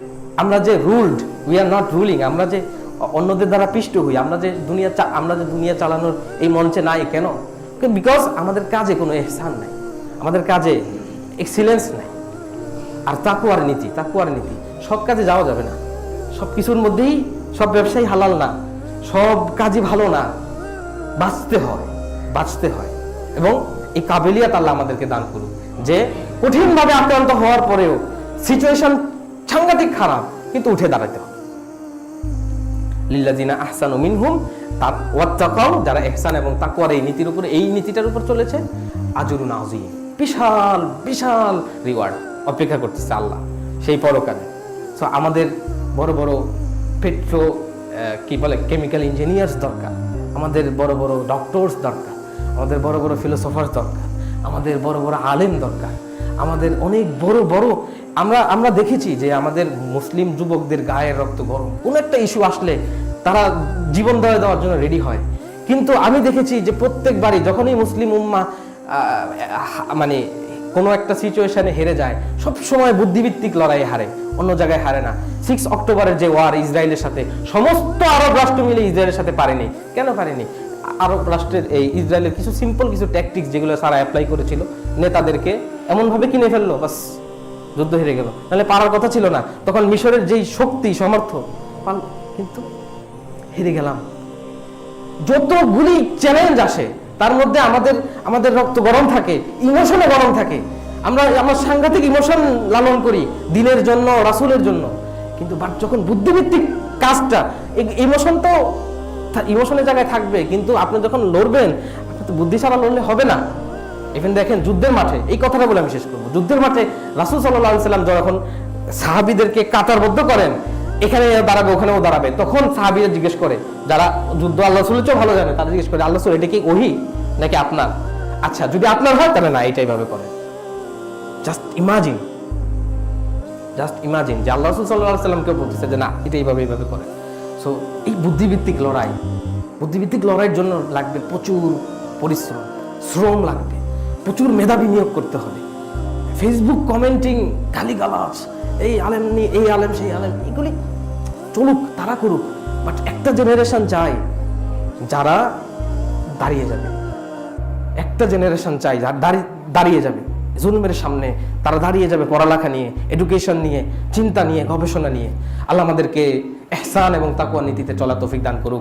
আমরা যে ruled, we are not ruling, আমরা যে অন্যদের দ্বারা পিষ্ট হই, আমরা যে দুনিয়া চালানোর এই মঞ্চে নাই কেন? বিকজ আমাদের কাজে কোনো ইহসান নাই, আমাদের কাজে এক্সিলেন্স নাই। আর তাকওয়ার নীতি সব কাজে যাওয়া যাবে না, সব কিছুর মধ্যেই সব ব্যবসায়ী হালাল না, সব কাজই ভালো না, বাঁচতে হয়। এবং এই কাবিলিয়াত আল্লাহ আমাদেরকে দান করুক যে কঠিনভাবে আক্রান্ত হওয়ার পরেও সিচুয়েশন সাংঘাতিক খারাপ, কিন্তু উঠে দাঁড়াতে হবে। লিল্লাযিনা আহসানু মিনহুম ওয়াত্তাকাউ, যারা ইহসান এবং তাকওয়ার এই নীতিটার উপর চলেছে, আজরুন আযীম, বিশাল বিশাল রিওয়ার্ড অপেক্ষা করতেছে আল্লাহ সেই পরকালে। সো আমাদের বড় বড় কেমিক্যাল ইঞ্জিনিয়ার্স দরকার, আমাদের বড় বড় ডক্টরস দরকার, আমাদের বড় বড় ফিলোসফার্স দরকার, আমাদের বড় বড় আলেম দরকার, আমাদের অনেক বড় বড় আমরা দেখেছি যে আমাদের মুসলিম যুবকদের গায়ের রক্ত গরম, কোন একটা ইস্যু আসলে তারা জীবন দেওয়ার জন্য রেডি হয়। কিন্তু আমি দেখেছি যে প্রত্যেকবারই যখনই মুসলিম উম্মাহ মানে কোনো একটা সিচুয়েশনে হেরে যায়, সব সময় বুদ্ধিভিত্তিক লড়াই হারে, অন্য জায়গায় হারে না। 6 অক্টোবরের যে ওয়ার ইসরায়েলের সাথে, সমস্ত আরব রাষ্ট্র মিলে ইসরায়েলের সাথে পারেনি। কেন পারেনি? আরব রাষ্ট্রের এই ইসরায়েলের কিছু ট্যাকটিক্স যেগুলো সারা অ্যাপ্লাই করেছিল, নেতাদেরকে এমনভাবে কিনে ফেললো, বাস যুদ্ধ হেরে গেল। নাহলে পারার কথা ছিল না। তখন মিশরের যেই শক্তি সমর্থ, কিন্তু হেরে গেলাম। যতগুলি চ্যালেঞ্জ আসে তার মধ্যে আমাদের রক্ত গরম থাকে, ইমোশনে গরম থাকে। আমরা সাংঘাতিক ইমোশন লালন করি দিনের জন্য, রাসূলের জন্য। কিন্তু যখন বুদ্ধিভিত্তিক কাজটা, ইমোশন তো ইমোশনের জায়গায় থাকবে, কিন্তু আপনি যখন লড়বেন, আপনি তো বুদ্ধি ছাড়া লড়লে হবে না। ইভেন দেখেন যুদ্ধের মাঠে, এই কথাটা বলে আমি শেষ করবো, যুদ্ধের মাঠে রাসূল সাল্লাল্লাহু আলাইহি সাল্লাম যখন সাহাবীদেরকে কাতারবদ্ধ করেন, এখানে দাঁড়াবে ওখানেও দাঁড়াবে, তখন সাহাবীরা জিজ্ঞেস করে, যারা যুদ্ধ আল্লাহ রাসূলের চেয়ে ভালো জানে, তারা জিজ্ঞেস করে, আল্লাহ রাসূল এটা কি ওহী নাকি আপনার? আচ্ছা, যদি আপনার হয় তাহলে না, এইটাই ভাবে করেন। জাস্ট ইমাজিন যে আল্লাহ রাসূল সাল্লাল্লাহু আলাইহি সাল্লাম কেউ বলতেছে যে না, এটা এইভাবে করে। সো এই বুদ্ধিভিত্তিক লড়াইয়ের জন্য লাগবে প্রচুর পরিশ্রম, শ্রম লাগবে, প্রচুর মেধা বিনিয়োগ করতে হবে। ফেসবুক কমেন্টিং, গালিগালাজ, এই আলেম এই আলেম সেই আলেম, এগুলি চলুক, তারা করুক, বাট একটা জেনারেশন চাই যারা দাঁড়িয়ে যাবে, একটা জেনারেশন চাই যারা দাঁড়িয়ে যাবে জুলুমের সামনে, তারা দাঁড়িয়ে যাবে পড়ালেখা নিয়ে, এডুকেশন নিয়ে, চিন্তা নিয়ে, গবেষণা নিয়ে। আল্লাহ আমাদেরকে ইহসান এবং তাকওয়া নীতিতে চলা তৌফিক দান করুক।